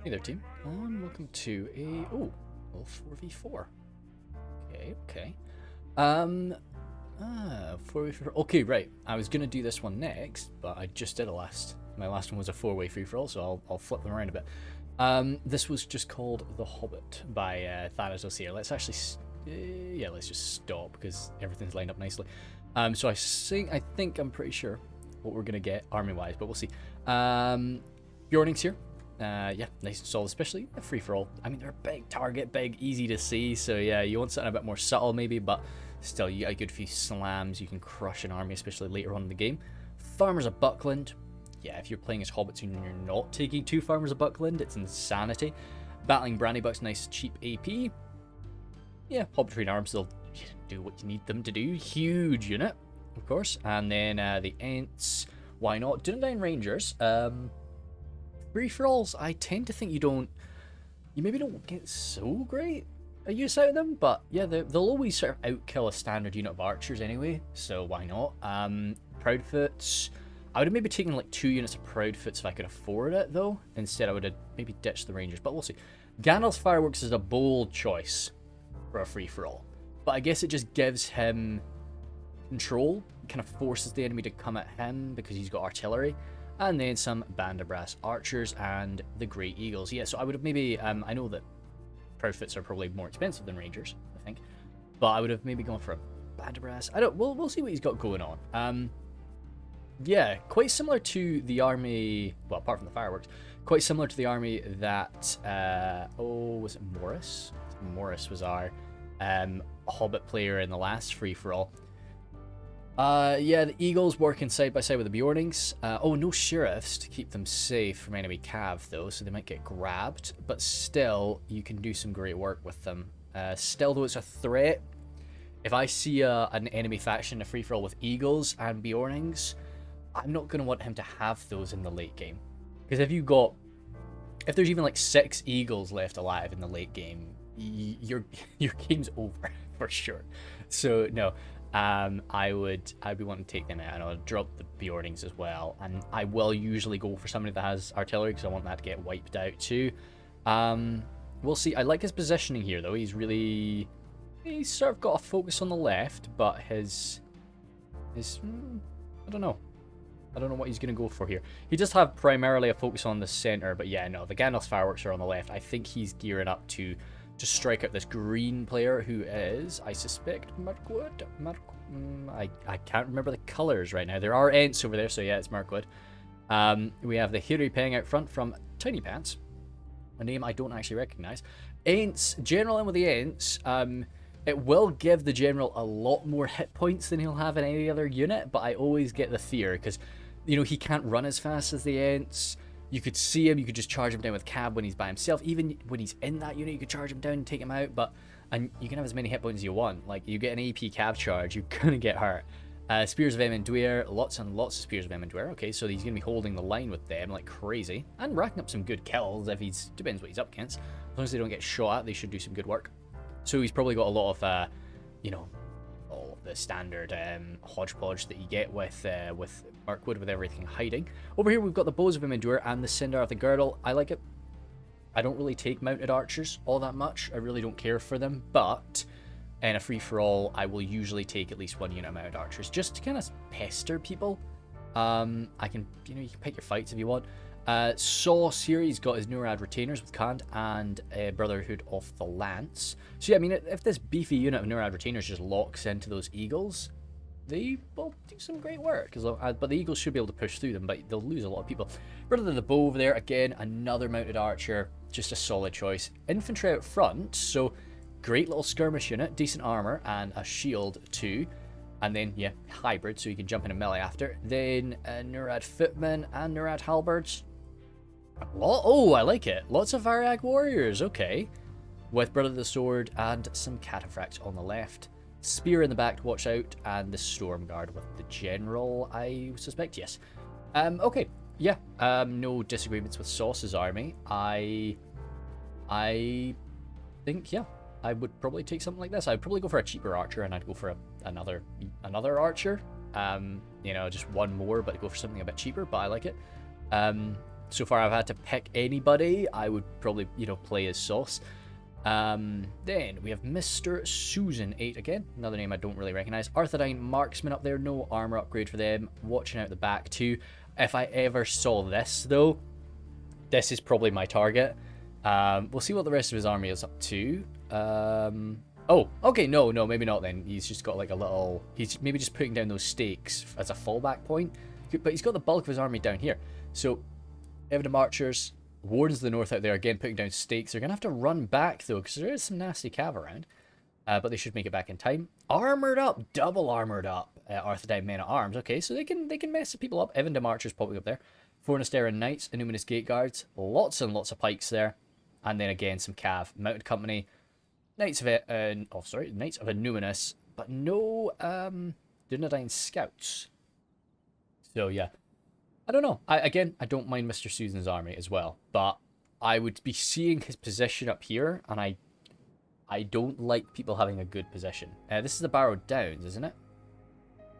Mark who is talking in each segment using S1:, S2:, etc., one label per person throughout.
S1: Hey there, team. Welcome to a well, 4v4. Okay. 4v4. Okay, right. I was gonna do this one next, but I just did my last one was a 4-way free-for-all, so I'll flip them around a bit. This was just called The Hobbit by Thanatos here. Let's actually, let's just stop because everything's lined up nicely. So I'm pretty sure what we're gonna get army-wise, but we'll see. Bjorning's here. Yeah, nice and solid, especially a free-for-all. I mean, they're a big target, big, easy to see, so yeah, you want something a bit more subtle maybe, but still, you got a good few slams, you can crush an army, especially later on in the game. Farmers of Buckland. Yeah, if you're playing as Hobbits and you're not taking 2 Farmers of Buckland, it's insanity. Battling Brandybuck's nice, cheap AP. Yeah, Hobbit Train Arms, they'll do what you need them to do. Huge unit, of course. And then the Ents, why not? Dunedain Rangers. Free-for-alls, I tend to think you maybe don't get so great a use out of them, but yeah, they'll always sort of outkill a standard unit of archers anyway, so why not? Proudfoots, I would have maybe taken like 2 units of Proudfoots if I could afford it though. Instead I would have maybe ditched the Rangers, but we'll see. Gandalf's Fireworks is a bold choice for a free-for-all, but I guess it just gives him control, kind of forces the enemy to come at him because he's got artillery. And then some Band of Brass Archers and the Great Eagles. Yeah, so I would have maybe, I know that Proudfoots are probably more expensive than Rangers, I think. But I would have maybe gone for a Band of Brass. We'll see what he's got going on. Yeah, quite similar to the army, well, apart from the fireworks, quite similar to the army that, was it Morris? Morris was our Hobbit player in the last free-for-all. Yeah, the Eagles working side by side with the Bjornings. No sheriffs to keep them safe from enemy cav though, so they might get grabbed. But still, you can do some great work with them. Still, though, it's a threat. If I see an enemy faction in a free-for-all with Eagles and Bjornings, I'm not going to want him to have those in the late game. Because if there's even like 6 Eagles left alive in the late game, your game's over for sure. So no. I'd be wanting to take them out, and I'll drop the Bjornings as well, and I will usually go for somebody that has artillery because I want that to get wiped out too. We'll see. I like his positioning here though. He's sort of got a focus on the left, but his I don't know what he's gonna go for here. He does have primarily a focus on the center, but yeah, no, the Gandalf's Fireworks are on the left. I think he's gearing up to strike out this green player who is, I suspect, Mirkwood. I can't remember the colors right now. There are Ents over there, so yeah, it's Mirkwood. We have the Hiri Peng out front from Tiny Pants, a name I don't actually recognize. Ents, general in with the Ents, it will give the general a lot more hit points than he'll have in any other unit, but I always get the fear because, he can't run as fast as the Ents. You could see him, you could just charge him down with Cab when he's by himself. Even when he's in that unit, you could charge him down and take him out, and you can have as many hit points as you want. Like, you get an AP Cab charge, you're gonna get hurt. Spears of Emenduer, lots and lots of Spears of Emenduer. Okay, so he's gonna be holding the line with them like crazy, and racking up some good kills if depends what he's up against. As long as they don't get shot at, they should do some good work. So he's probably got a lot of, all the standard hodgepodge that you get with Mirkwood, with everything hiding. Over here we've got the Bows of Emenduer and the Cinder of the Girdle. I like it. I don't really take mounted archers all that much. I really don't care for them, but in a free-for-all I will usually take at least 1 unit of mounted archers just to kind of pester people. You can pick your fights if you want. Sauce here, he's got his Nurad Retainers with Khand and Brotherhood of the Lance. So yeah, I mean, if this beefy unit of Nurad Retainers just locks into those Eagles, they will do some great work. But the Eagles should be able to push through them, but they'll lose a lot of people. Brother of the Bow over there, again, another mounted archer, just a solid choice. Infantry out front, so great little skirmish unit, decent armor, and a shield too. And then, yeah, hybrid, so you can jump in a melee after. Then Nurad Footmen and Nurad Halberds. Oh, I like it. Lots of Variag warriors, okay. With Brother of the Sword and some cataphracts on the left. Spear in the back to watch out, and the Storm Guard with the General, I suspect, yes. Okay, yeah, no disagreements with Sauce's army. I think, yeah, I would probably take something like this. I'd probably go for a cheaper archer, and I'd go for another archer. Just 1 more, but go for something a bit cheaper, but I like it. so far I've had to pick anybody, I would probably, you know, play as Sauce. Then we have Mr. Susan 8 again, another name I don't really recognize. Arthedain Marksman up there, no armor upgrade for them. Watching out the back too. If I ever saw this though, this is probably my target. We'll see what the rest of his army is up to. Oh, okay, no, maybe not then. He's just got like a little... He's maybe just putting down those stakes as a fallback point. But he's got the bulk of his army down here. So, Evident Archers, Wardens of the North out there, again, putting down stakes. They're going to have to run back, though, because there is some nasty cav around. But they should make it back in time. Armored up, double armored up. Arthedain Men at Arms. Okay, so they can mess people up. Evan Archers popping up there. Fornasteran Knights, Innuminous Gate Guards. Lots and lots of pikes there. And then again, some cav. Mounted Company. Knights of Innuminous. But no Dunedain Scouts. So, yeah. I don't know. I don't mind Mr. Susan's army as well. But I would be seeing his position up here. And I don't like people having a good position. This is the Barrow Downs, isn't it?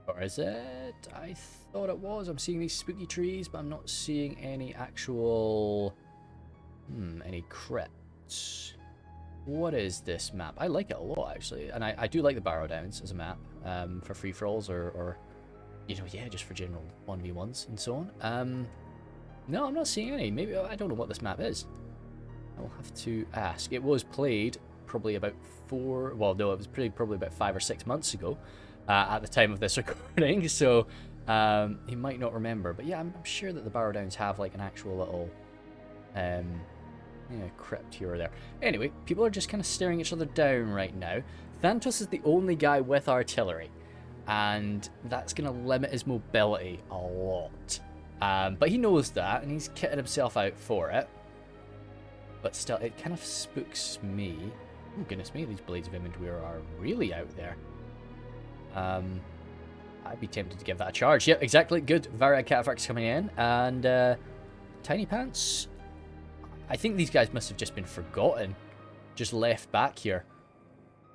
S1: Or is it? I thought it was. I'm seeing these spooky trees, but I'm not seeing any actual... any crits. What is this map? I like it a lot, actually. And I do like the Barrow Downs as a map for free-for-alls or you know, yeah, just for general 1v1s and so on. No, I'm not seeing any. Maybe, I don't know what this map is. I'll have to ask. It was played probably about it was probably about 5 or 6 months ago at the time of this recording, so he might not remember. But yeah, I'm sure that the Barrow Downs have like an actual little crypt here or there. Anyway, people are just kind of staring each other down right now. Thanatos is the only guy with artillery, and that's going to limit his mobility a lot. But he knows that, and he's kitted himself out for it. But still, it kind of spooks me. Oh, goodness me, these Blades of Inventory are really out there. I'd be tempted to give that a charge. Yep, exactly. Good. Varied Cataphracts coming in. And Tiny Pants. I think these guys must have just been forgotten. Just left back here.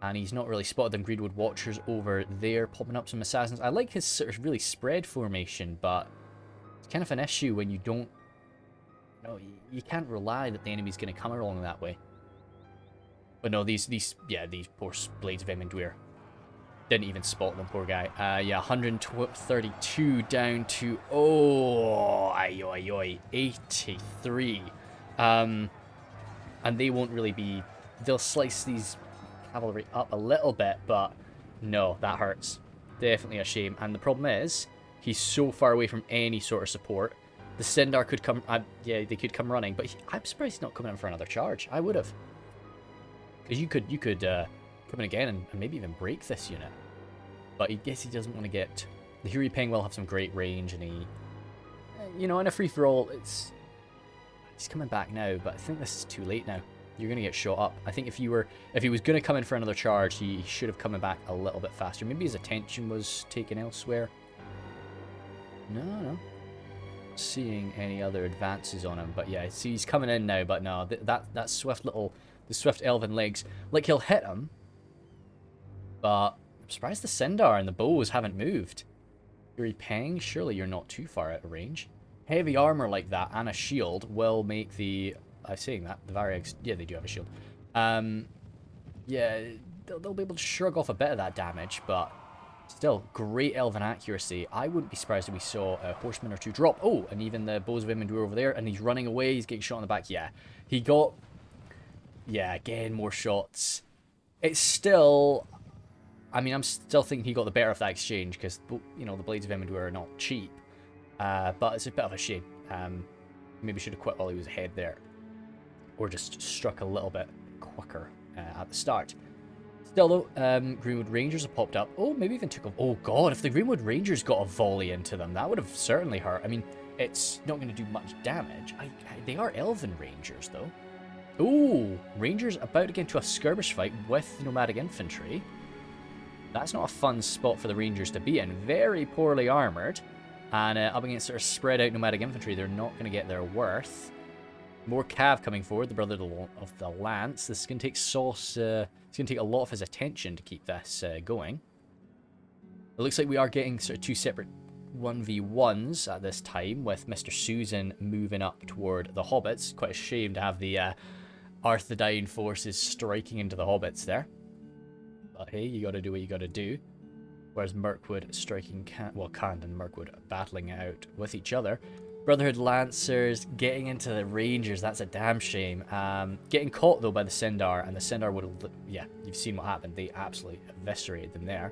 S1: And he's not really spotted them. Greenwood Watchers over there, popping up some assassins. I like his sort of really spread formation, but it's kind of an issue when you don't... No, you can't rely that the enemy's going to come along that way. But no, these poor Blades of Emendweir. Didn't even spot them, poor guy. Yeah, 132 down to... Oh, 83. And they won't really be... They'll slice these cavalry up a little bit, but no, that hurts. Definitely a shame. And the problem is, he's so far away from any sort of support. The Sindar could come... yeah, they could come running, but I'm surprised he's not coming in for another charge. I would have. Because you could come in again and maybe even break this unit. But I guess he doesn't want to get... The Huri Peng will have some great range, and he... You know, in a free-for-all, he's coming back now, but I think this is too late now. You're going to get shot up. I think if he was going to come in for another charge, he should have come back a little bit faster. Maybe his attention was taken elsewhere. No. Seeing any other advances on him, but yeah, see, he's coming in now, but no, that swift the swift elven legs, like, he'll hit him, but I'm surprised the Sindar and the bows haven't moved. Yuri Peng, surely you're not too far out of range. Heavy armor like that and a shield will make the... I'm saying that, the Variegs, yeah, they do have a shield. Yeah, they'll be able to shrug off a bit of that damage, but still, great elven accuracy. I wouldn't be surprised if we saw a horseman or two drop. Oh, and even the bows of Inventory over there, and he's running away, he's getting shot in the back. Yeah, he got... Yeah, again, more shots. It's still... I mean, I'm still thinking he got the better of that exchange, because, you know, the Blades of Inventory are not cheap. But it's a bit of a shame. Maybe should have quit while he was ahead there. Or just struck a little bit quicker at the start. Still though, Greenwood Rangers have popped up. Oh, maybe even took a... Oh god, if the Greenwood Rangers got a volley into them, that would have certainly hurt. I mean, it's not going to do much damage. They are Elven Rangers though. Ooh, Rangers about to get into a skirmish fight with Nomadic Infantry. That's not a fun spot for the Rangers to be in. Very poorly armoured. And up against sort of spread out Nomadic Infantry, they're not going to get their worth. More Cav coming forward, the brother of the Lance. This is going to take Sauce... it's going to take a lot of his attention to keep this going. It looks like we are getting sort of two separate 1v1s at this time, with Mr. Susan moving up toward the Hobbits. Quite a shame to have the Arthedain forces striking into the Hobbits there. But hey, you gotta do what you gotta do. Whereas Mirkwood striking Cand and Mirkwood battling it out with each other. Brotherhood Lancers getting into the Rangers, that's a damn shame. Getting caught though by the Sindar, and the Sindar would have, yeah, you've seen what happened. They absolutely eviscerated them there.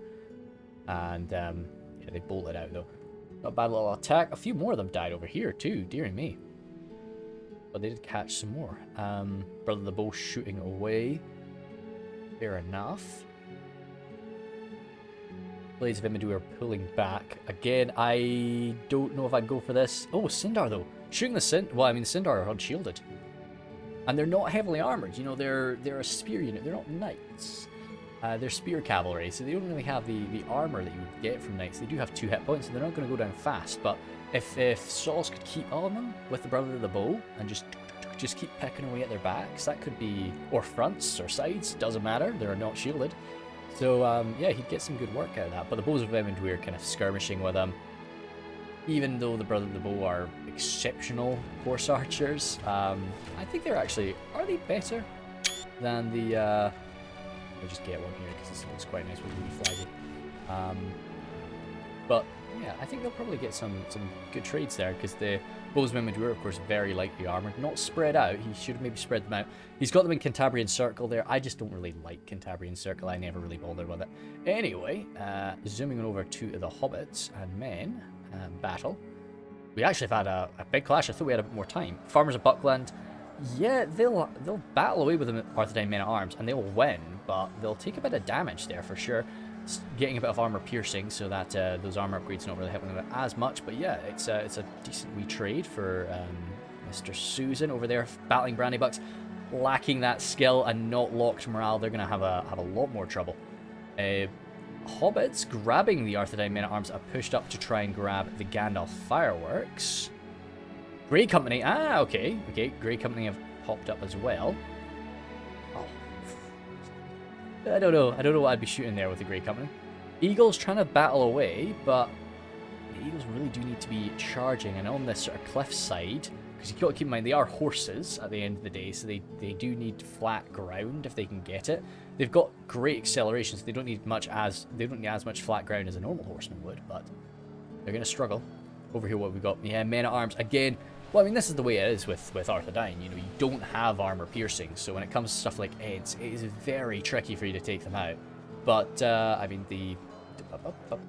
S1: And yeah, they bolted out though. Not a bad little attack. A few more of them died over here too, dearie me. But they did catch some more. Brother the Bow shooting away. Fair enough. Blades of Imadu are pulling back. Again, I don't know if I'd go for this. Oh, Sindar though. Shooting the Sindar. Well, I mean, the Sindar are unshielded. And they're not heavily armored. You know, they're a spear unit. They're not knights. They're spear cavalry, so they don't really have the armor that you would get from knights. They do have 2 hit points, and they're not going to go down fast. But if Sauls could keep on them with the Brother of the Bow and just keep picking away at their backs, that could be, or fronts or sides, doesn't matter. They're not shielded. So yeah, he'd get some good work out of that. But the Bows of Emondwe are kind of skirmishing with him. Even though the Brother of the Bow are exceptional horse archers, I think they're actually, are they better than the, I'll just get one here because this looks quite nice with the flag. But yeah, I think they'll probably get some good trades there, because the Bows of Emondwe are of course very lightly armored, not spread out. He should have maybe spread them out. He's got them in Cantabrian Circle there. I just don't really like Cantabrian Circle. I never really bothered with it. Anyway, zooming on over to the Hobbits and men battle. We actually have had a big clash. I thought we had a bit more time. Farmers of Buckland. Yeah, they'll battle away with the Arthedain men at arms, and they'll win, but they'll take a bit of damage there for sure. Getting a bit of armor piercing, so that those armor upgrades not really helping them as much. But yeah, it's a decent wee trade for Mr. Susan over there battling Brandybucks, lacking that skill and not locked morale. They're gonna have a lot more trouble. Hobbits grabbing the Arthedain men at arms are pushed up to try and grab the Gandalf fireworks. Grey Company, okay, Grey Company have popped up as well. Oh, I don't know what I'd be shooting there with the Grey Company. Eagles trying to battle away, but the Eagles really do need to be charging, and on this sort of cliff side, because you got to keep in mind they are horses at the end of the day, so they do need flat ground if they can get it. They've got great acceleration, so they don't need as much flat ground as a normal horseman would, but they're going to struggle. Over here, what we got? Yeah, men at arms again. Well, I mean, this is the way it is with Arthedain. You know, you don't have armor piercing, so when it comes to stuff like Ents, it is very tricky for you to take them out. But I mean, the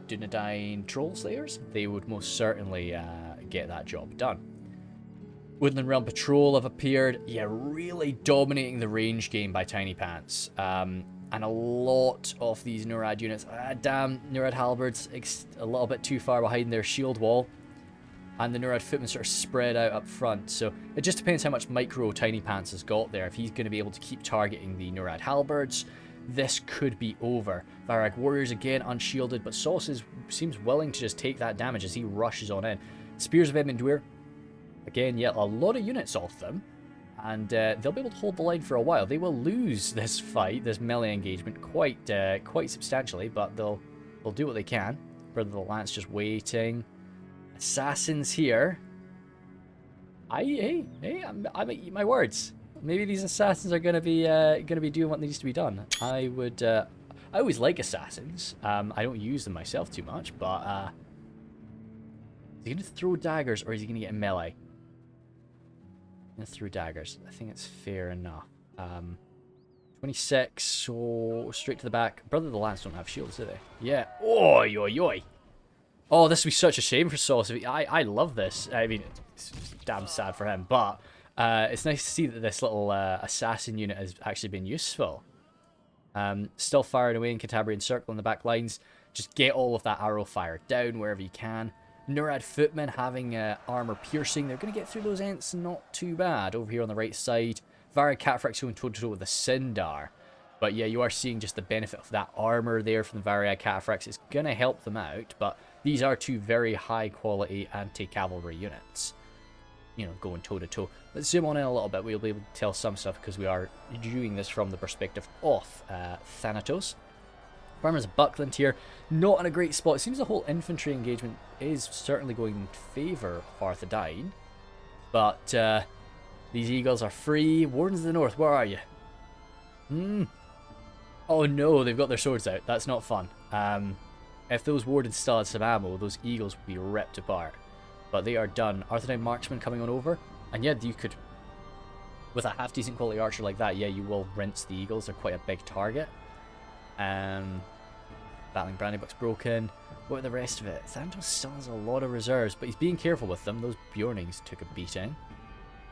S1: Dunedain Troll Slayers, they would most certainly get that job done. Woodland Realm Patrol have appeared. Yeah, really dominating the range game by Tiny Pants. And a lot of these Nurad units, damn, Nurad Halberds a little bit too far behind their shield wall. And the Nurad Footmen sort of spread out up front. So it just depends how much micro Tiny Pants has got there. If he's going to be able to keep targeting the Nurad Halberds, this could be over. Varag Warriors again unshielded, but Sauce seems willing to just take that damage as he rushes on in. Spears of Emondwe, again, yeah, a lot of units off them. And they'll be able to hold the line for a while. They will lose this fight, this melee engagement, quite substantially, but they'll do what they can. Brother the Lance just waiting. Assassins here. I might eat my words. Maybe these assassins are gonna be doing what needs to be done. I always like assassins. I don't use them myself too much, but is he gonna throw daggers or is he gonna get in melee? Gonna throw daggers. I think it's fair enough. 26, so straight to the back. Brother of the Lance don't have shields, do they? Yeah. Oi, oi, oi. Oh, this would be such a shame for Sauce. I love this. I mean, it's damn sad for him, but it's nice to see that this little assassin unit has actually been useful. Still firing away in Cantabrian Circle in the back lines. Just get all of that arrow fire down wherever you can. Nurad Footmen having armor piercing. They're going to get through those Ents not too bad. Over here on the right side, Varag Cataphracts going toe-to-toe with the Sindar. But yeah, you are seeing just the benefit of that armor there from the Varag Cataphracts. It's going to help them out, but these are two very high-quality anti-cavalry units. You know, going toe-to-toe. Let's zoom on in a little bit. We'll be able to tell some stuff because we are viewing this from the perspective of Thanatos. Farmer's Buckland here, not in a great spot. It seems the whole infantry engagement is certainly going in favour of Arthedain. But these eagles are free. Wardens of the North, where are you? Oh no, they've got their swords out. That's not fun. If those wardens still had some ammo, those eagles would be ripped apart. But they are done. Arthedain marksman coming on over. And yeah, you could, with a half decent quality archer like that, yeah, you will rinse the eagles. They're quite a big target. Battling Brandybuck's broken. What about the rest of it? Thanatos still has a lot of reserves, but he's being careful with them. Those Bjornings took a beating.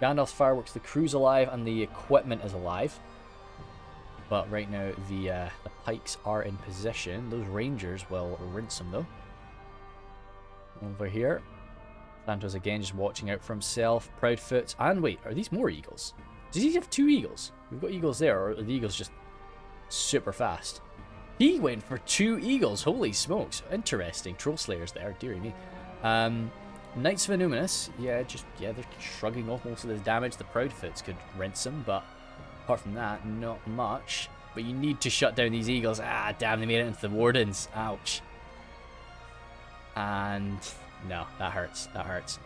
S1: Gandalf's fireworks, the crew's alive and the equipment is alive. But right now the pikes are in position. Those rangers will rinse them though. Over here. Thanatos again just watching out for himself. Proudfoot. And wait, are these more eagles? Does he have 2 eagles? We've got eagles there, or are the eagles just super fast? He went for 2 eagles. Holy smokes. Interesting. Troll Slayers there. Dearie me. Knights of Illuminus. Yeah, they're shrugging off most of this damage. The Proudfoots could rinse them, but apart from that, not much. But you need to shut down these eagles. Ah, damn, they made it into the Wardens. Ouch. And no, that hurts. That hurts.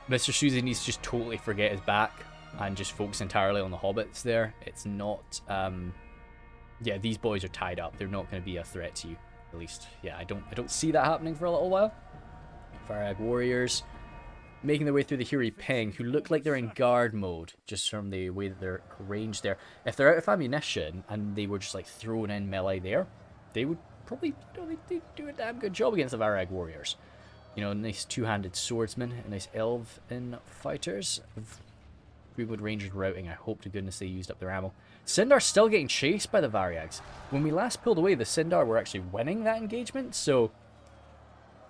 S1: Mr. Susie needs to just totally forget his back and just focus entirely on the Hobbits there. It's not... yeah, these boys are tied up. They're not going to be a threat to you. At least, yeah, I don't see that happening for a little while. Varag warriors making their way through the Huri Peng, who look like they're in guard mode, just from the way that they're arranged there. If they're out of ammunition and they were just like thrown in melee there, they would probably, they'd do a damn good job against the Varag warriors. You know, nice two-handed swordsmen, a nice elven fighters. Greenwood Rangers routing. I hope to goodness they used up their ammo. Sindar still getting chased by the Varyags. When we last pulled away, the Sindar were actually winning that engagement, so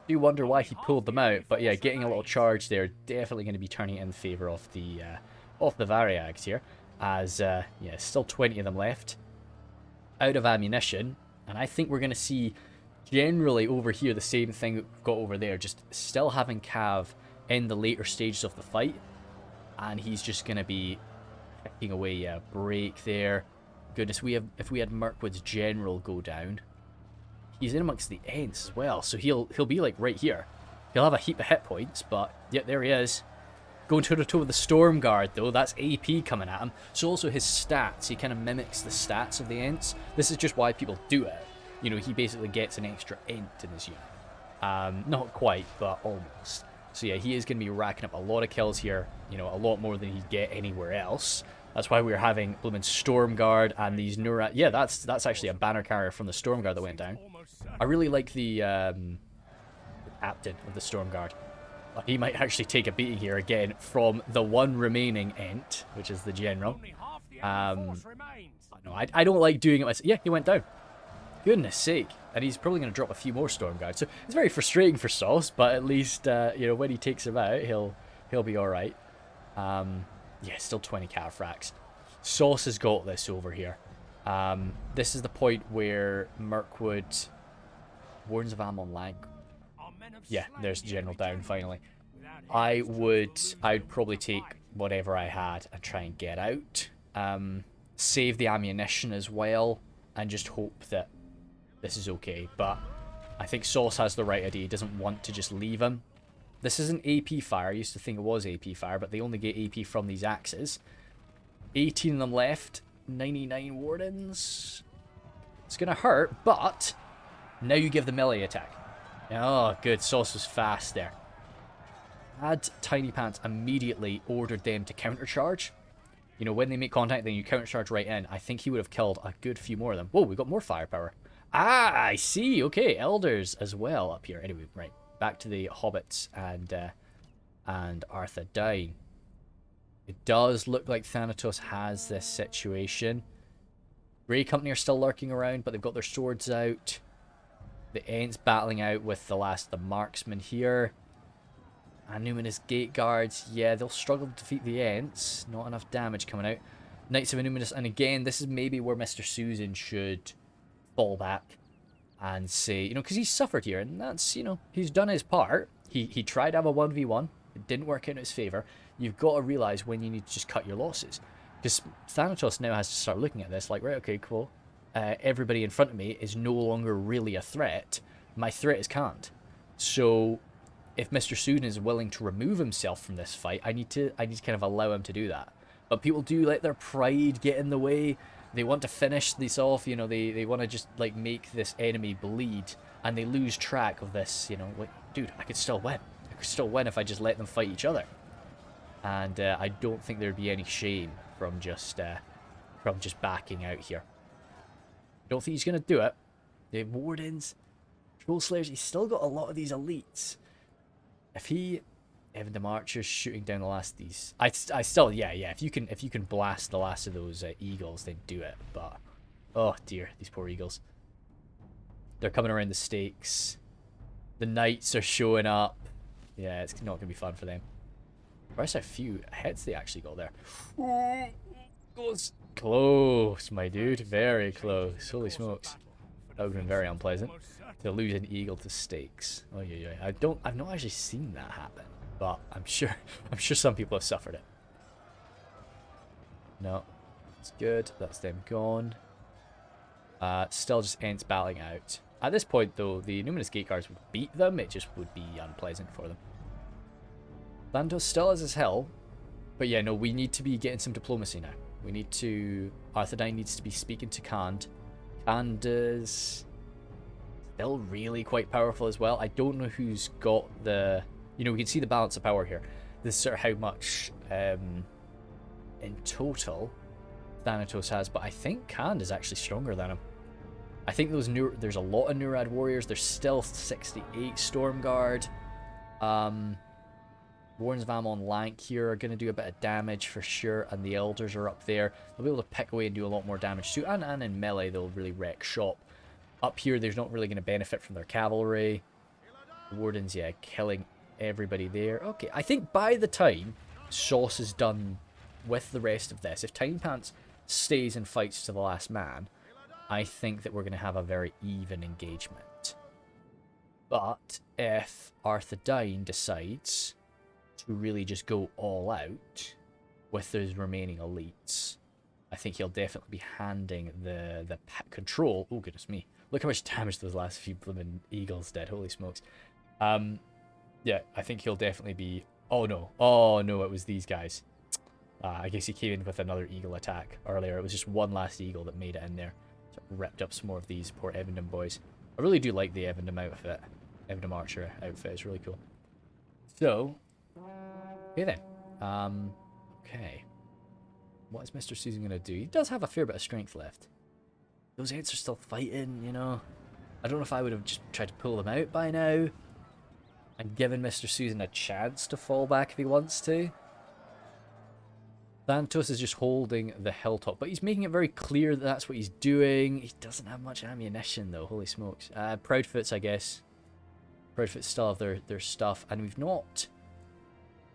S1: I do wonder why he pulled them out. But yeah, getting a little charge there, definitely going to be turning it in favour of the Varyags here, as yeah, still 20 of them left, out of ammunition, and I think we're going to see generally over here the same thing that we've got over there, just still having Cav in the later stages of the fight. And he's just going to be picking away. Yeah, break there. Goodness, if we had Mirkwood's general go down, he's in amongst the Ents as well, so he'll be like right here. He'll have a heap of hit points, but yeah, there he is. Going toe to toe with the Storm Guard though. That's AP coming at him. So also his stats, he kind of mimics the stats of the Ents. This is just why people do it. You know, he basically gets an extra Ent in his unit. Not quite, but almost. So yeah, he is going to be racking up a lot of kills here, you know, a lot more than he'd get anywhere else. That's why we're having blooming Storm Guard and these Nurat. Yeah, that's actually a banner carrier from the Storm Guard that went down. I really like the captain of the Storm Guard. He might actually take a beating here again from the one remaining Ent, which is the general. No, I don't like doing it myself. Yeah, he went down. Goodness sake. And he's probably going to drop a few more Storm Guards. So it's very frustrating for Sauce, but at least, you know, when he takes him out, he'll be alright. Yeah, still 20 cataphracts. Sauce has got this over here. This is the point where Mirkwood... Wardens of Amon lag. Yeah, there's General down finally. I'd probably take whatever I had and try and get out. Save the ammunition as well, and just hope that this is okay. But I think Sauce has the right idea. He doesn't want to just leave him. This is an AP fire. I used to think it was AP fire, but they only get AP from these axes. 18 of them left. 99 wardens. It's going to hurt, but now you give the melee attack. Oh, good. Sauce was fast there. Had Tiny Pants immediately ordered them to countercharge. You know, when they make contact, then you countercharge right in. I think he would have killed a good few more of them. Whoa, we got more firepower. Ah, I see. Okay, elders as well up here. Anyway, right. Back to the Hobbits and Arthedain. It does look like Thanatos has this situation. Grey Company are still lurking around, but they've got their swords out. The Ents battling out with the last of the marksmen here. And Numinous Gate Guards, yeah, they'll struggle to defeat the Ents. Not enough damage coming out. Knights of Numinous, and again, this is maybe where Mr. Susan should fall back and say, you know, because he's suffered here, and that's, you know, he's done his part. He tried to have a 1v1. It didn't work out in his favour. You've got to realise when you need to just cut your losses. Because Thanatos now has to start looking at this like, right, okay, cool. everybody in front of me is no longer really a threat. My threat is Kant. So if Mr. Susan is willing to remove himself from this fight, I need to kind of allow him to do that. But people do let their pride get in the way. They want to finish this off, you know, they want to just, like, make this enemy bleed, and they lose track of this, you know, like, dude, I could still win. I could still win if I just let them fight each other. And I don't think there'd be any shame from just backing out here. I don't think he's going to do it. The Wardens, Troll Slayers, he's still got a lot of these elites. If he... Evan the Marcher's shooting down the last of these. I still, yeah. If you can blast the last of those eagles, then do it. But oh dear, these poor eagles. They're coming around the stakes. The knights are showing up. Yeah, it's not gonna be fun for them. Where's a few hits they actually got there? Close, my dude. Very close. Holy smokes, that would have been very unpleasant to lose an eagle to stakes. Oh yeah. I've not actually seen that happen. But I'm sure some people have suffered it. No, it's good. That's them gone. Still just ends battling out. At this point, though, the Numinous Gate Guards would beat them. It just would be unpleasant for them. Thanatos still has his hell, but yeah, no, we need to be getting some diplomacy now. We need to. Arthedain needs to be speaking to Khand. Khand is still really quite powerful as well. I don't know who's got the. You know, we can see the balance of power here. This is sort of how much in total Thanatos has, but I think Khand is actually stronger than him. I think there's a lot of Nurad warriors. There's still 68 Stormguard. Warrens of Ammon Lank here are going to do a bit of damage for sure, and the Elders are up there. They'll be able to pick away and do a lot more damage too, and in melee they'll really wreck shop. Up here, there's not really going to benefit from their cavalry. The Wardens, yeah, killing everybody there. Okay, I think by the time Sauce is done with the rest of this, if Tiny Pants stays and fights to the last man, I think that we're going to have a very even engagement. But if Arthedain decides to really just go all out with those remaining elites, I think he'll definitely be handing the control. Oh goodness me, look how much damage those last few blooming eagles did. Holy smokes. Yeah, I think he'll definitely be... Oh no, it was these guys. I guess he came in with another eagle attack earlier. It was just one last eagle that made it in there. So ripped up some more of these poor Evandom boys. I really do like the Evandom outfit. Evandom Archer outfit is really cool. So, okay then. Okay. What is Mr. Susan going to do? He does have a fair bit of strength left. Those Ents are still fighting, you know. I don't know if I would have just tried to pull them out by now and given Mr. Susan a chance to fall back if he wants to. Thanatos is just holding the hilltop, but he's making it very clear that that's what he's doing. He doesn't have much ammunition though, holy smokes. Proudfoots, I guess. Proudfoots still have their stuff, and we've not...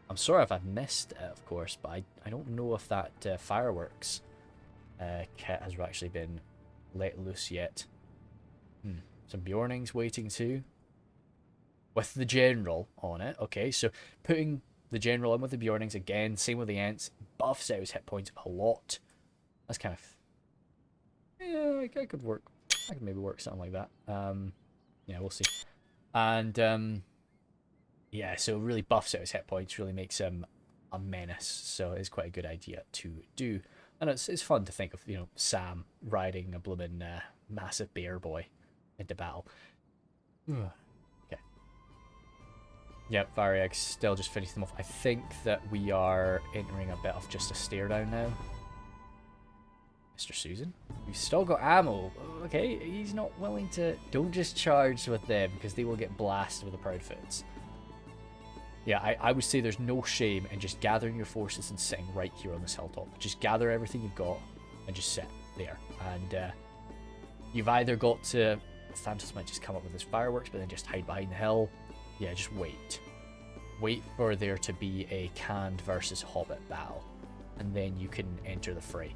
S1: I'm sorry if I've missed it, of course, but I don't know if that fireworks kit has actually been let loose yet. Some Bjornings waiting too. With the general on it. Okay, so putting the general in with the Bjornings again, same with the Ents, buffs out his hit points a lot. That's kind of... Yeah, I could work. I could maybe work something like that. Yeah, we'll see. And, yeah, so really buffs out his hit points, really makes him a menace. So it's quite a good idea to do. And it's fun to think of, you know, Sam riding a blooming massive bear boy into battle. Yep, Fire Eggs still just finished them off. I think that we are entering a bit of just a stare down now. Mr. Susan? You've still got ammo. Okay, he's not willing to... Don't just charge with them, because they will get blasted with the Proudfoots. Yeah, I would say there's no shame in just gathering your forces and sitting right here on this hilltop. Just gather everything you've got and just sit there. And you've either got to... Thanatos might just come up with his fireworks, but then just hide behind the hill. Yeah, just wait. Wait for there to be a Khand versus Hobbit battle, and then you can enter the fray.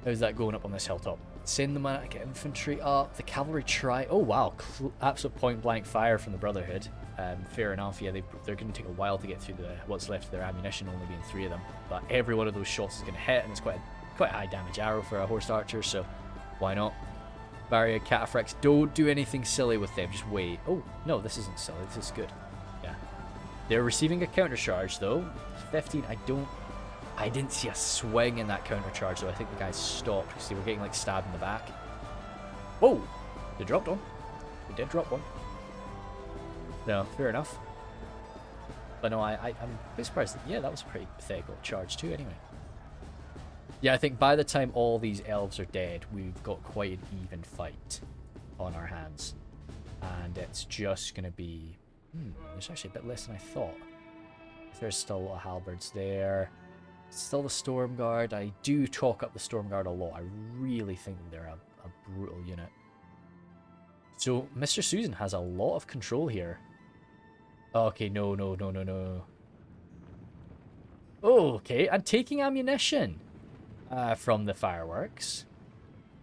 S1: How's that going up on this hilltop? Send the Manic infantry up. The cavalry try... Oh, wow. Absolute point-blank fire from the Brotherhood. Fair enough. Yeah, they're going to take a while to get through what's left of their ammunition, only being 3 of them. But every one of those shots is going to hit, and it's quite a high damage arrow for a horsed archer, so Why not? Barrier cataphracts. Don't do anything silly with them. Just wait. Oh, no, this isn't silly. This is good. Yeah. They're receiving a countercharge, though. 15. I didn't see a swing in that countercharge, though. I think the guys stopped because they were getting, like, stabbed in the back. Whoa! They dropped one. They did drop one. No, fair enough. But no, I'm a bit surprised. Yeah, that was a pretty pathetic little charge, too, anyway. Yeah, I think by the time all these elves are dead, we've got quite an even fight on our hands. And it's just going to be... there's actually a bit less than I thought. There's still a lot of halberds there. Still the Storm Guard. I do chalk up the Storm Guard a lot. I really think they're a brutal unit. So, Mr. Susan has a lot of control here. Okay, no. Oh, okay, and taking ammunition from the fireworks.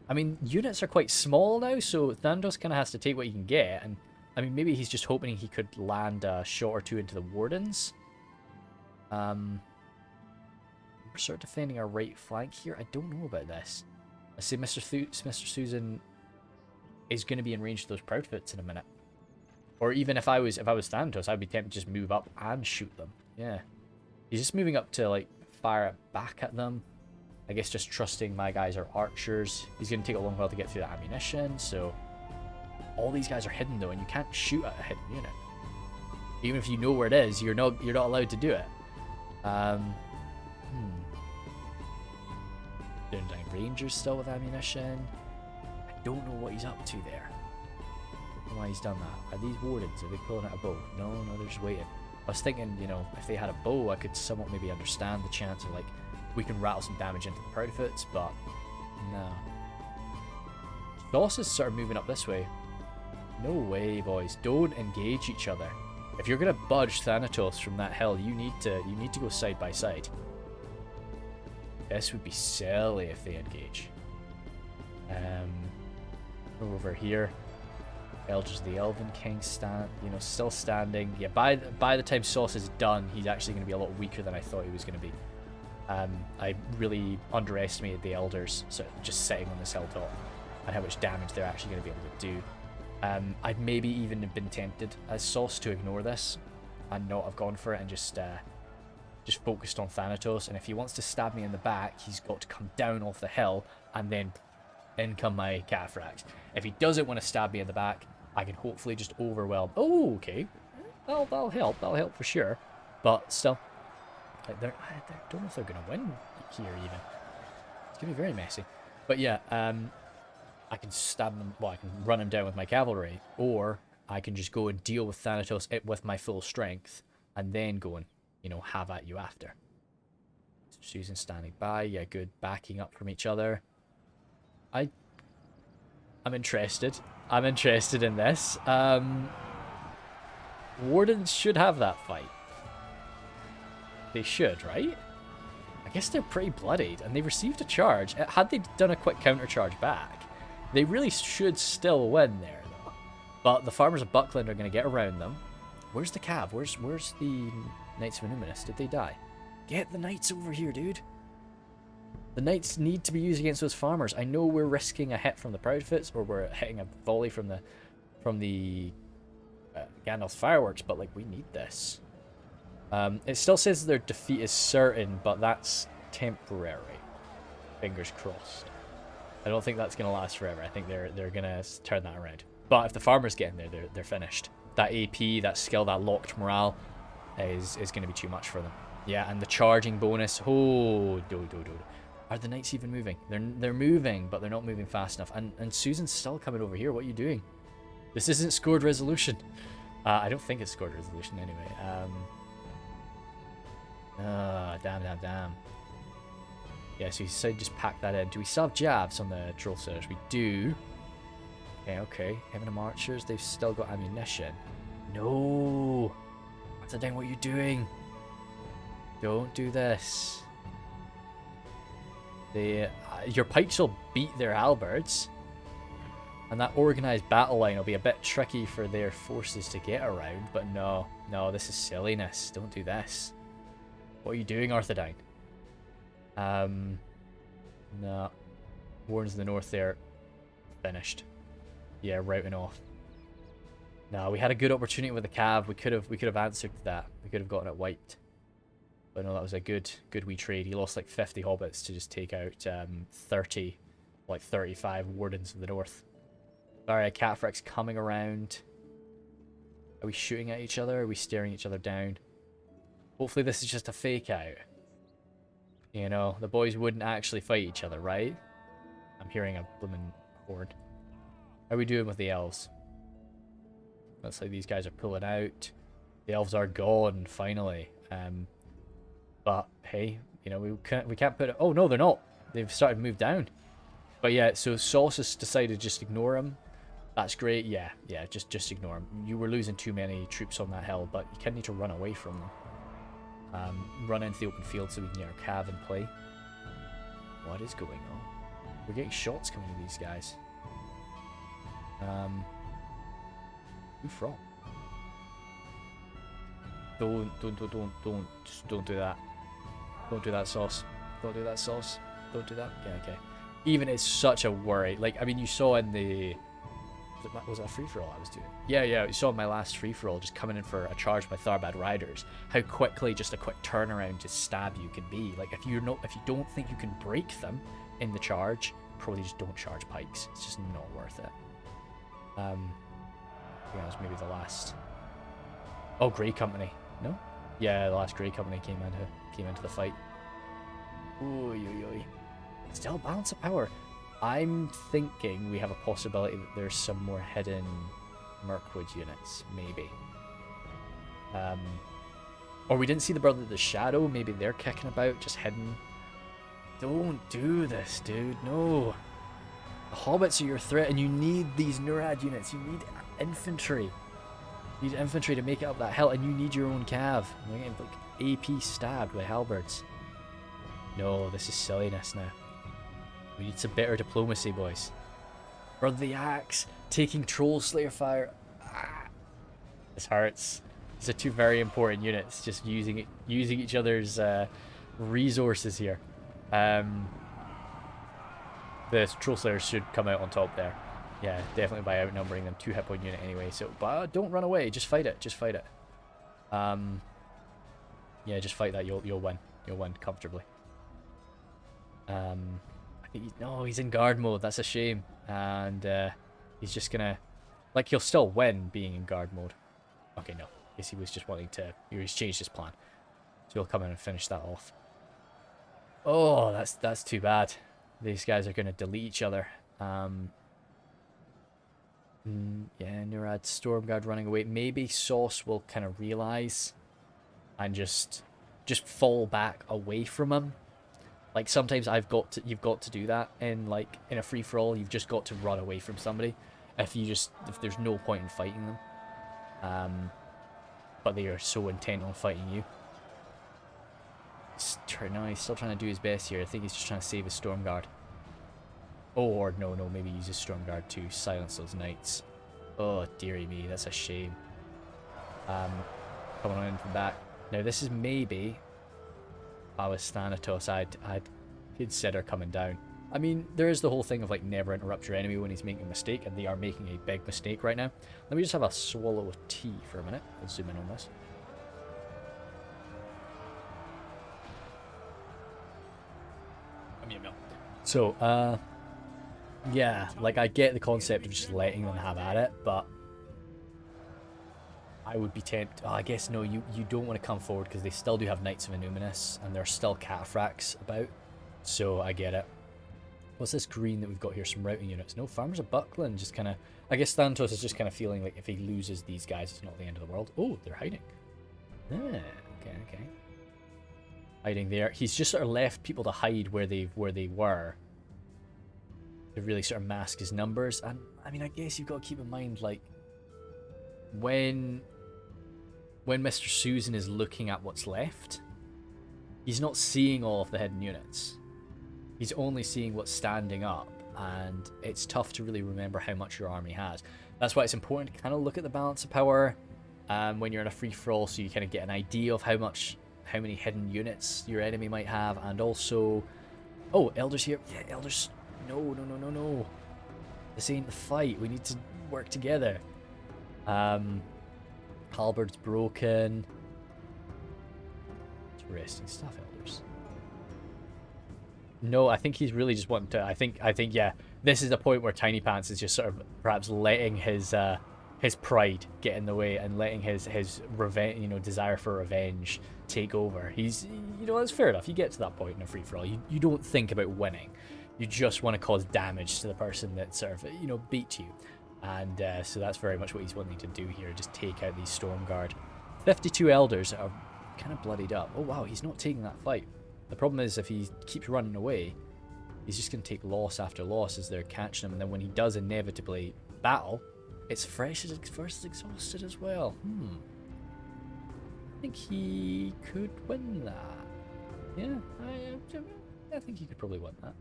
S1: I mean, units are quite small now, so Thanatos kind of has to take what he can get. And I mean, maybe he's just hoping he could land a shot or two into the wardens. We're sort of defending our right flank here. I don't know about this. I see Mr. Susan is going to be in range of those Proudfoots in a minute. Or even if I was Thanatos, I'd be tempted to just move up and shoot them. Yeah. He's just moving up to, like, fire it back at them. I guess just trusting my guys are archers. He's going to take a long while to get through the ammunition, so... All these guys are hidden, though, and you can't shoot at a hidden unit. Even if you know where it is, you're not allowed to do it. Doing Rangers still with ammunition. I don't know what he's up to there. I don't know why he's done that. Are these wardens? Are they pulling out a bow? No, they're just waiting. I was thinking, you know, if they had a bow, I could somewhat maybe understand the chance of, like, we can rattle some damage into the Proudfoots, but no. Sauce is sort of moving up this way. No way, boys. Don't engage each other. If you're gonna budge Thanatos from that hill, you need to go side by side. This would be silly if they engage. Over here, Elders of the Elven King still standing. Yeah, by the time Sauce is done, he's actually going to be a lot weaker than I thought he was going to be. I really underestimated the Elders, so just sitting on this hilltop, and how much damage they're actually going to be able to do. I'd maybe even have been tempted as Sauce to ignore this and not have gone for it and just focused on Thanatos. And if he wants to stab me in the back, he's got to come down off the hill, and then in come my cataphracts. If he doesn't want to stab me in the back, I can hopefully just overwhelm. Oh, okay. That'll help. That'll help for sure. But still, I don't know if they're going to win here even. It's going to be very messy. But yeah, I can stab them. Well, I can run him down with my cavalry, or I can just go and deal with Thanatos with my full strength, and then go and, have at you after. Susan standing by. Yeah, good. Backing up from each other. I'm interested. I'm interested in this. Wardens should have that fight. They should, right? I guess they're pretty bloodied, and they received a charge. Had they done a quick counter charge back, they really should still win there, though. But the Farmers of Buckland are going to get around them. Where's the Cav? Where's the Knights of Innuminus? Did they die? Get the Knights over here, dude. The Knights need to be used against those farmers. I know we're risking a hit from the Proudfoots, or we're hitting a volley from the Gandalf's fireworks, but like, we need this. It still says their defeat is certain, but that's temporary. Fingers crossed. I don't think that's gonna last forever. I think they're gonna turn that around. But if the farmers get in there, they're finished. That AP, that skill, that locked morale is gonna be too much for them. Yeah, and the charging bonus. Oh, do. Are the Knights even moving? They're moving, but they're not moving fast enough. And Susan's still coming over here. What are you doing? This isn't scored resolution. I don't think it's scored resolution anyway. Damn. Yeah, so he said just pack that in. Do we still have jabs on the troll search? We do. Okay. Heaven Archers, they've still got ammunition. No! Arthedain, what are you doing? Don't do this. Your pikes will beat their halberds, and that organized battle line will be a bit tricky for their forces to get around. But no, this is silliness. Don't do this. What are you doing, Arthedain? No. Wardens in the north there. Finished. Yeah, routing off. No, we had a good opportunity with the cav. We could have answered that. We could have gotten it wiped. But no, that was a good wee trade. He lost like 50 hobbits to just take out 30, like 35 wardens of the north. Alright, Catfrack's coming around. Are we shooting at each other? Are we staring each other down? Hopefully this is just a fake out. You know, the boys wouldn't actually fight each other, right? I'm hearing a blooming horde. How are we doing with the elves? Looks like these guys are pulling out. The elves are gone, finally. But hey, you know, we can't put it. Oh no, they're not. They've started to move down. But yeah, so Sauce has decided to just ignore him. That's great. Yeah, just ignore him. You were losing too many troops on that hill, but you kind of need to run away from them. Run into the open field so we can get our cav in play. What is going on? We're getting shots coming to these guys. Who from? Just don't do that. Don't do that, Sauce. Don't do that, Sauce. Don't do that. Yeah, okay. Even it's such a worry. Like, I mean, you saw in the... Was it a free-for-all I was doing? Yeah, you saw in my last free-for-all just coming in for a charge by Tharbad Riders. How quickly just a quick turnaround to stab you can be. Like, if you don't think you can break them in the charge, probably just don't charge pikes. It's just not worth it. I think that was maybe the last... Oh, Grey Company. No? Yeah, the last Grey Company came into the fight. Oy. Still balance of power. I'm thinking we have a possibility that there's some more hidden Mirkwood units, maybe. Or we didn't see the Brother of the Shadow. Maybe they're kicking about, just hidden. Don't do this, dude. No. The Hobbits are your threat, and you need these Nurad units. You need infantry. You need infantry to make it up that hill, and you need your own cav. We're getting like AP stabbed by halberds. No, this is silliness now. We need some better diplomacy, boys. Brother the Axe, taking Troll Slayer fire. Ah, this hurts. These are two very important units, just using each other's resources here. The Troll Slayers should come out on top there. Yeah, definitely by outnumbering them. 2 hit point unit anyway. So, but don't run away. Just fight it. Just fight it. Yeah, just fight that. You'll win. You'll win comfortably. I think he's in guard mode. That's a shame. And he's just gonna, like, he'll still win being in guard mode. Okay, no. I guess he was just wanting to. He's changed his plan. So he'll come in and finish that off. Oh, that's too bad. These guys are gonna delete each other. Yeah, Nurad Stormguard running away. Maybe Sauce will kind of realize and just fall back away from him. Like sometimes you've got to do that in a free for all. You've just got to run away from somebody if there's no point in fighting them. But they are so intent on fighting you. He's still trying to do his best here. I think he's just trying to save his Stormguard. Oh, or no, maybe he uses Stormguard to silence those knights. Oh, dearie me, that's a shame. Coming on in from back. Now, this is maybe... If I was Thanatos, I'd consider coming down. I mean, there is the whole thing of, like, never interrupt your enemy when he's making a mistake, and they are making a big mistake right now. Let me just have a swallow of tea for a minute. We'll zoom in on this. So, yeah, like, I get the concept of just letting them have at it, but I would be tempted. Oh, I guess no, you don't want to come forward because they still do have Knights of Innuminus and there's still cataphracts about, so I get it. What's this green that we've got here? Some routing units. No, Farmers of Buckland just kind of... I guess Thanatos is just kind of feeling like if he loses these guys, it's not the end of the world. Oh, they're hiding. Ah, okay. Hiding there. He's just sort of left people to hide where they were. To really sort of mask his numbers. And, I mean, I guess you've got to keep in mind, like, when Mr. Susan is looking at what's left, he's not seeing all of the hidden units. He's only seeing what's standing up, and it's tough to really remember how much your army has. That's why it's important to kind of look at the balance of power when you're in a free-for-all, so you kind of get an idea of how many hidden units your enemy might have, and also... Oh, Elders here. Yeah, Elders... No. This ain't the fight. We need to work together. Halberd's broken. Interesting stuff, elders. No, I think he's really just wanting to. I think, yeah. This is the point where Tiny Pants is just sort of perhaps letting his pride get in the way and letting his revenge, desire for revenge take over. He's, that's fair enough. You get to that point in a free for all. You don't think about winning. You just want to cause damage to the person that sort of, beat you. And so that's very much what he's wanting to do here. Just take out these Stormguard. 52 elders are kind of bloodied up. Oh wow, he's not taking that fight. The problem is if he keeps running away, he's just going to take loss after loss as they're catching him. And then when he does inevitably battle, it's fresh versus exhausted as well. I think he could win that. Yeah, I think he could probably win that.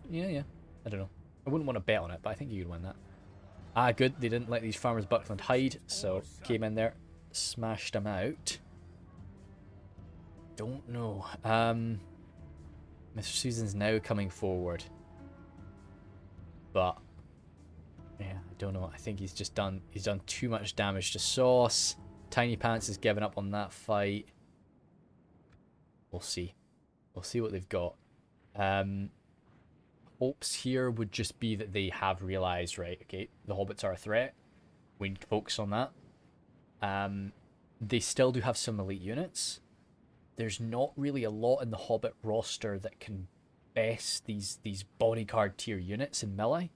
S1: Yeah. I don't know. I wouldn't want to bet on it, but I think he could win that. Ah, good. They didn't let these farmers Buckland hide, so came in there, smashed them out. Don't know. Mr. Susan's now coming forward. But yeah, I don't know. I think he's done too much damage to Sauce. Tiny Pants has given up on that fight. We'll see. We'll see what they've got. Hopes here would just be that they have realized, right, okay, the Hobbits are a threat. We need to focus on that. They still do have some elite units. There's not really a lot in the Hobbit roster that can best these bodyguard tier units in melee.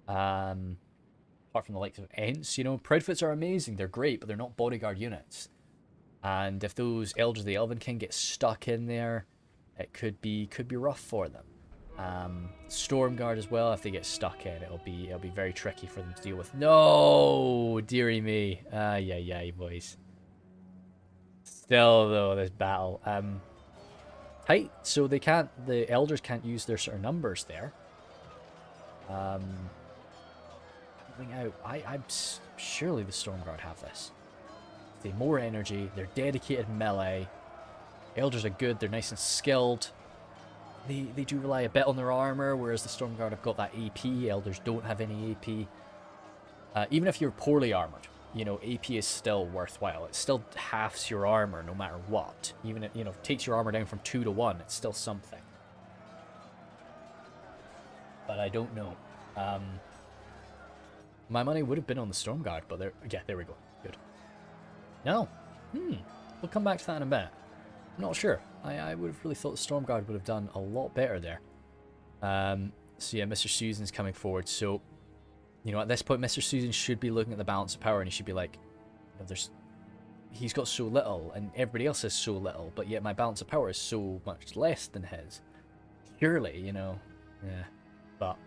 S1: Apart from the likes of Ents, Proudfoots are amazing. They're great, but they're not bodyguard units. And if those Elders of the Elven King get stuck in there, it could be rough for them. Stormguard as well, if they get stuck in, it'll be very tricky for them to deal with. No, dearie me. Yeah, boys. Still though, this battle. Tight, so the elders can't use their sort of numbers there. Out. I'm surely the Stormguard have this. They have more energy, they're dedicated melee. Elders are good, they're nice and skilled. They do rely a bit on their armor, whereas the Stormguard have got that AP. Elders don't have any AP. Even if you're poorly armored, AP is still worthwhile. It still halves your armor no matter what. Even if, takes your armor down from 2 to 1, it's still something. But I don't know. My money would have been on the Stormguard, but there we go. Good. No. We'll come back to that in a minute. I'm not sure. I would have really thought the Stormguard would have done a lot better there. So yeah, Mr. Susan's coming forward. So, at this point, Mr. Susan should be looking at the balance of power, and he should be like, he's got so little, and everybody else has so little, but yet my balance of power is so much less than his. Surely, yeah. But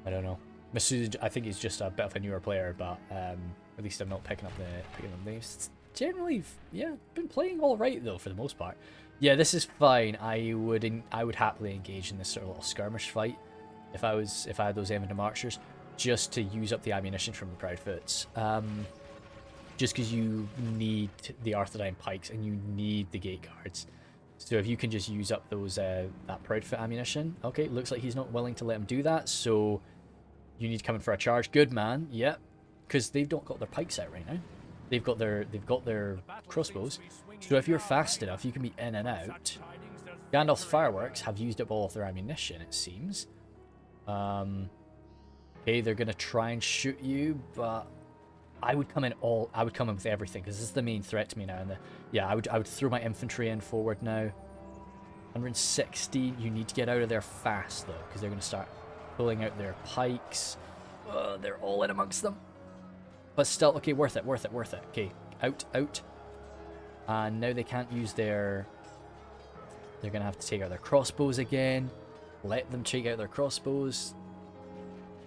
S1: I don't know. Mr. Susan, I think he's just a bit of a newer player, but at least I'm not picking up the names. Generally, yeah, been playing all right though for the most part. Yeah, this is fine. I would happily engage in this sort of little skirmish fight if I had those Eminem archers, just to use up the ammunition from the Proudfoots. Just because you need the Arthedain pikes and you need the gate guards. So if you can just use up those that Proudfoot ammunition, okay, looks like he's not willing to let him do that. So you need to come in for a charge. Good man, yeah, because they've not got their pikes out right now. They've got their crossbows. So if you're fast enough, you can be in and out. Gandalf's fireworks have used up all of their ammunition, it seems. Okay, they're gonna try and shoot you, but I would come in with everything because this is the main threat to me now. And I would throw my infantry in forward now. 160. You need to get out of there fast though, because they're gonna start pulling out their pikes. They're all in amongst them. But still, okay, worth it. Okay, out. And now they can't use their... They're going to have to take out their crossbows again. Let them take out their crossbows.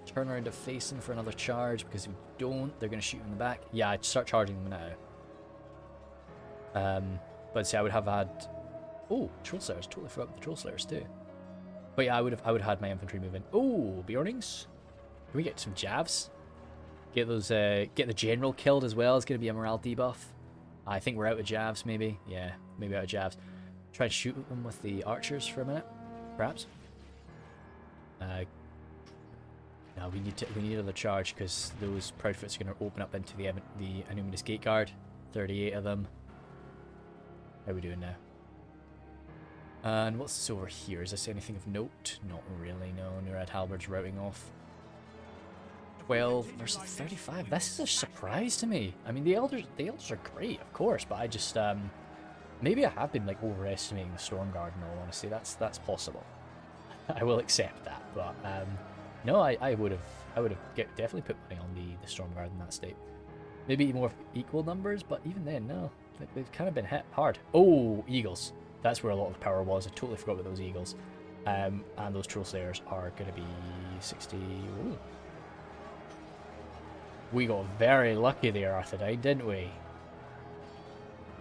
S1: Turn around to face them for another charge, because if we don't, they're going to shoot in the back. Yeah, I'd start charging them now. But see, I would have had... Oh, Troll Slayers. Totally forgot about the Troll Slayers too. But yeah, I would have had my infantry moving. Oh, Bjornings. Can we get some jabs? Get those, get the general killed as well. It's going to be a morale debuff. I think we're out of jabs, maybe. Yeah, maybe out of jabs. Try and shoot them with the archers for a minute, perhaps. No, we need another charge because those Proudfoots are going to open up into the Annuminous Gate Guard. 38 of them. How are we doing now? And what's this over here? Is this anything of note? Not really, no. Nurad Halberd's routing off. 12 versus 35. This is a surprise to me. I mean, the elders are great, of course, but I just maybe I have been like overestimating the Stormguard. In all honesty, that's possible. I will accept that, but no, I would have definitely put money on the Stormguard in that state. Maybe more equal numbers, but even then, no, they've kind of been hit hard. Oh, Eagles. That's where a lot of the power was. I totally forgot about those Eagles. And those Troll Slayers are going to be 60. Ooh. We got very lucky there, Arthedain, didn't we?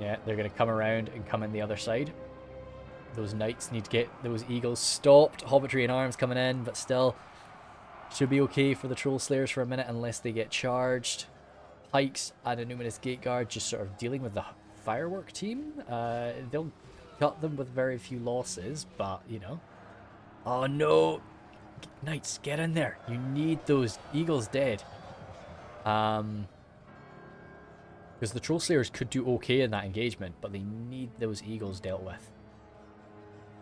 S1: Yeah, they're going to come around and come in the other side. Those Knights need to get those Eagles stopped. Hobbitry and arms coming in, but still should be okay for the Troll Slayers for a minute unless they get charged. Pikes and a Numinous Gate Guard just sort of dealing with the firework team. They'll cut them with very few losses, but, you know. Oh, no. Knights, get in there. You need those Eagles dead. Because the Troll Slayers could do okay in that engagement, but they need those Eagles dealt with.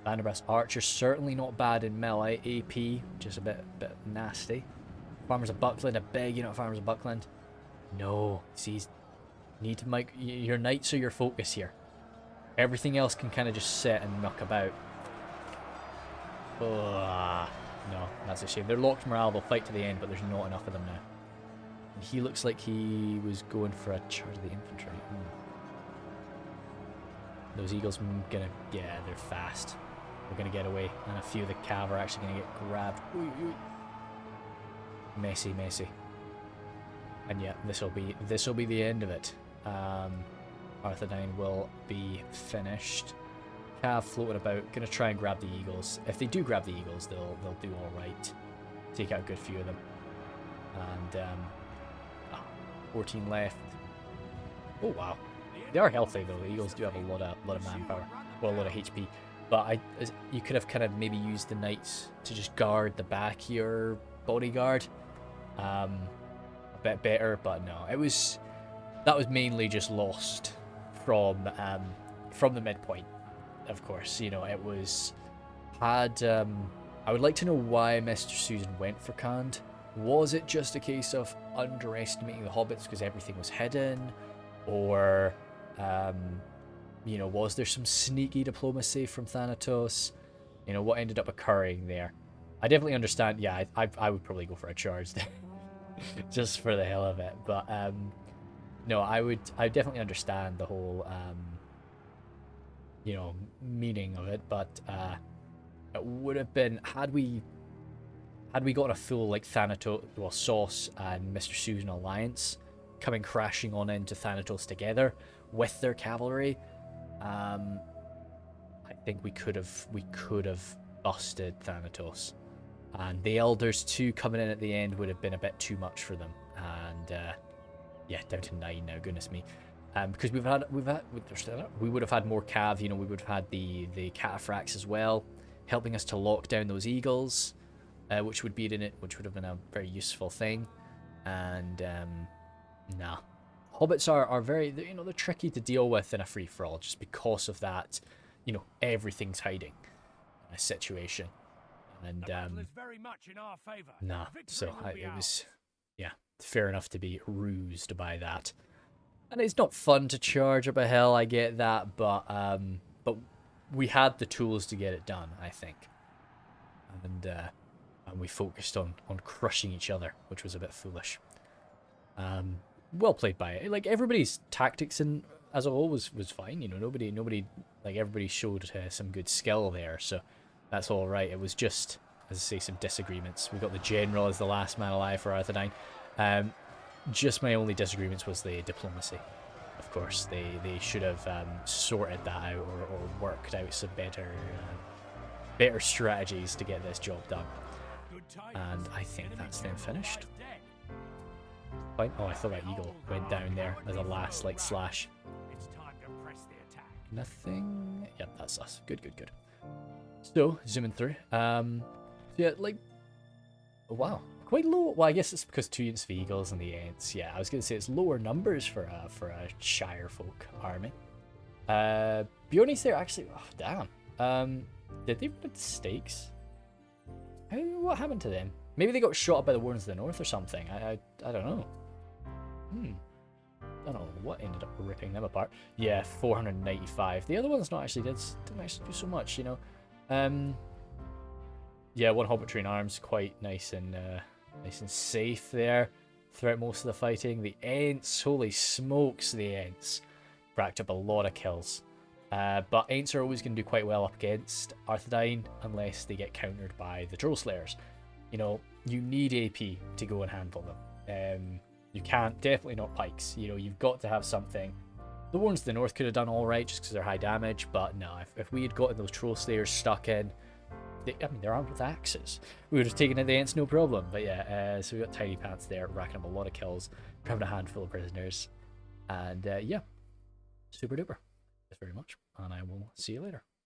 S1: Vanderbrass Archers certainly not bad in melee. AP, just a bit nasty. Farmers of Buckland, a big unit of Farmers of Buckland. No, see, need to make your Knights are your focus here. Everything else can kind of just sit and muck about. Oh, no, that's a shame. They're locked morale, they'll fight to the end, but there's not enough of them now. And he looks like he was going for a charge of the infantry. Those Eagles gonna, yeah, they're fast. They're gonna get away, and a few of the cav are actually gonna get grabbed. Messy, messy. And yeah, this will be the end of it. Arthedain will be finished. Cav floating about, gonna try and grab the Eagles. If they do grab the Eagles, they'll do all right. Take out a good few of them. And 14 left. Oh wow, they are healthy though. The Eagles do have a lot of manpower, well, a lot of HP. But you could have kind of maybe used the Knights to just guard the back of your bodyguard. A bit better, but no, that was mainly just lost from the midpoint. Of course, you know, it was I would like to know why Mr. Susan went for Khand. Was it just a case of underestimating the Hobbits because everything was hidden, or you know, was there some sneaky diplomacy from Thanatos? You know, what ended up occurring there? I definitely understand. Yeah, I would probably go for a charge there. Just for the hell of it, but no, I definitely understand the whole you know, meaning of it, but it would have been had we got a full like Thanatos, well, Sauce and Mr. Susan alliance coming crashing on into Thanatos together with their cavalry, I think we could have busted Thanatos. And the Elders too coming in at the end would have been a bit too much for them. And yeah, down to 9 now, goodness me. Because we would have had more cav, you know, we would have had the cataphracts as well, helping us to lock down those Eagles, which would have been a very useful thing. And nah, Hobbits are very, you know, they're tricky to deal with in a free for all just because of that, you know, everything's hiding in a situation. And nah, so it was, yeah, fair enough to be rused by that. And it's not fun to charge up a hill, I get that, but we had the tools to get it done, I think. And we focused on crushing each other, which was a bit foolish. Well played by it. Like, everybody's tactics as a whole was fine, you know, nobody, like, everybody showed some good skill there, so that's all right. It was just, as I say, some disagreements. We got the general as the last man alive for Arthedain. Just my only disagreements was the diplomacy. Of course, they should have sorted that out or worked out some better strategies to get this job done. And I think that's then finished. Fine. Oh, I thought that eagle went down there as a last like slash. Nothing. Yep, that's us. Good. So zooming through. Yeah, like, wow, quite low. Well, I guess it's because 2 units for Eagles and the Ents. Yeah, I was going to say it's lower numbers for a Shire folk army. Bjorni's there actually. Oh, damn. Did they run stakes? What happened to them? Maybe they got shot up by the Wardens of the North or something. I don't know. I don't know what ended up ripping them apart. Yeah, 495. The other ones didn't actually do so much, you know. Yeah, 1 Hobbitry in arms, quite nice and safe there throughout most of the fighting. The Ents, holy smokes, the Ents racked up a lot of kills. But Ents are always going to do quite well up against Arthedain unless they get countered by the Troll Slayers. You know, you need AP to go and handle them. You can't, definitely not pikes. You know, you've got to have something. The ones to the north could have done all right just because they're high damage, but no, if we had gotten those Troll Slayers stuck in, they're armed with axes. We would have taken in the Ents, no problem. But yeah, so we got Tiny Pants there, racking up a lot of kills, grabbing a handful of prisoners. And yeah, super duper. Thanks very much, and I will see you later.